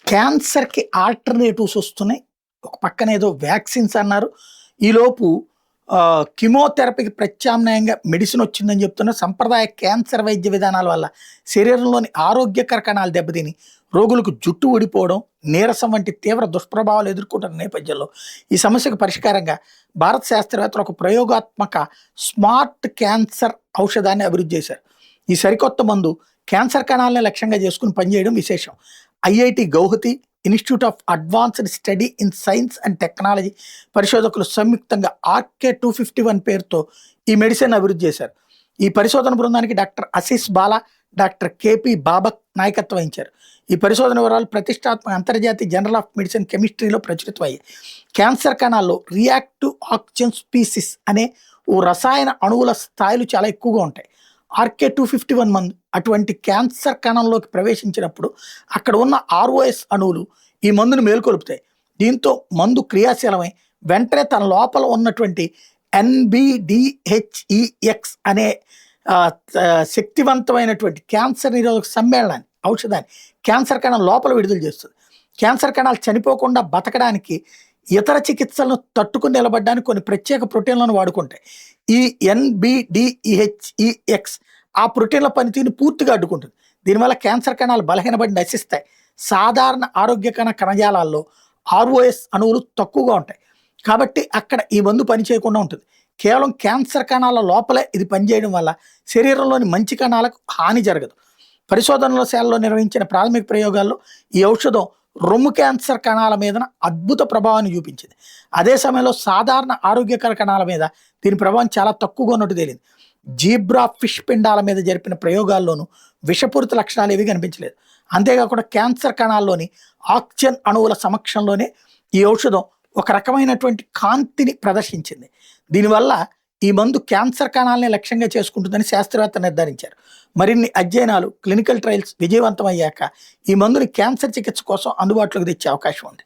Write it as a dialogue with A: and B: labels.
A: క్యాన్సర్‌కి ఆల్టర్‌నేటివ్స్ వస్తున్నాయి. ఒక పక్కన ఏదో వ్యాక్సిన్స్ అన్నారు. ఈలోపు కీమోథెరపీకి ప్రత్యామ్నాయంగా మెడిసిన్ వచ్చిందని చెప్తున్నారు. సంప్రదాయ క్యాన్సర్ వైద్య విధానాల వల్ల శరీరంలోని ఆరోగ్యకర కణాలు దెబ్బతిని రోగులకు జుట్టు ఊడిపోవడం, నీరసం వంటి తీవ్ర దుష్ప్రభావాలు ఎదుర్కొంటున్న నేపథ్యంలో ఈ సమస్యకు పరిష్కారంగా భారత శాస్త్రవేత్తలు ఒక ప్రయోగాత్మక స్మార్ట్ క్యాన్సర్ ఔషధాన్ని అభివృద్ధి చేశారు. ఈ సరికొత్త మందు క్యాన్సర్ కణాలని లక్ష్యంగా చేసుకుని పనిచేయడం విశేషం. IIT Guwahati, institute of advanced study in science and technology పరిశోధకులు సంయుక్తంగా RK-251 పేరుతో ఈ మెడిసిన్ అభివృద్ధి చేశారు. ఈ పరిశోధన బృందానికి doctor Ashish Bala, doctor KP బాబక్ నాయకత్వం వహించారు. ఈ పరిశోధన వివరాలు ప్రతిష్టాత్మక అంతర్జాతీయ జర్నల్ ఆఫ్ మెడిసిన్ కెమిస్ట్రీలో ప్రచురితమయ్యాయి. క్యాన్సర్ కణాల్లో రియాక్టివ్ ఆక్సిజన్ స్పీసిస్ అనే ఓ రసాయన అణువుల స్థాయిలు చాలా ఎక్కువగా ఉంటాయి. RK-251 మందు అటువంటి క్యాన్సర్ కణంలోకి ప్రవేశించినప్పుడు అక్కడ ఉన్న ROS అణువులు ఈ మందును మేల్కొలుపుతాయి. దీంతో మందు క్రియాశీలమై వెంటనే తన లోపల ఉన్నటువంటి NBDHEX అనే శక్తివంతమైనటువంటి క్యాన్సర్ నిరోధక సమ్మేళనాన్ని, ఔషధాన్ని క్యాన్సర్ కణం లోపల విడుదల చేస్తుంది. క్యాన్సర్ కణాలు చనిపోకుండా బతకడానికి, ఇతర చికిత్సలను తట్టుకుని నిలబడడానికి కొన్ని ప్రత్యేక ప్రోటీన్లను వాడుకుంటాయి. ఈ NBDHEX ఆ ప్రోటీన్ల పనితీరుని పూర్తిగా అడ్డుకుంటుంది. దీనివల్ల క్యాన్సర్ కణాలు బలహీనపడి నశిస్తాయి. సాధారణ ఆరోగ్యకర కణజాలాల్లో ROS అణువులు తక్కువగా ఉంటాయి కాబట్టి అక్కడ ఈ మందు పనిచేయకుండా ఉంటుంది. కేవలం క్యాన్సర్ కణాల లోపలే ఇది పనిచేయడం వల్ల శరీరంలోని మంచి కణాలకు హాని జరగదు. పరిశోధనశాలలో నిర్వహించిన ప్రాథమిక ప్రయోగాల్లో ఈ ఔషధం రొమ్ము క్యాన్సర్ కణాల మీద అద్భుత ప్రభావాన్ని చూపించింది. అదే సమయంలో సాధారణ ఆరోగ్యకర కణాల మీద దీని ప్రభావం చాలా తక్కువగా ఉన్నట్టు తేలింది. జీబ్రా ఫిష్ పిండాల మీద జరిపిన ప్రయోగాల్లోనూ విషపూరిత లక్షణాలు ఏవి కనిపించలేదు. అంతేకాకుండా క్యాన్సర్ కణాల్లోని ఆక్సిజన్ అణువుల సమక్షంలోనే ఈ ఔషధం ఒక రకమైనటువంటి కాంతిని ప్రదర్శించింది. దీనివల్ల ఈ మందు క్యాన్సర్ కణాలని లక్ష్యంగా చేసుకుంటుందని శాస్త్రవేత్తలు నిర్ధారించారు. మరిన్ని అధ్యయనాలు, క్లినికల్ ట్రయల్స్ విజయవంతం అయ్యాక ఈ మందుని క్యాన్సర్ చికిత్స కోసం అందుబాటులోకి తెచ్చే అవకాశం ఉంది.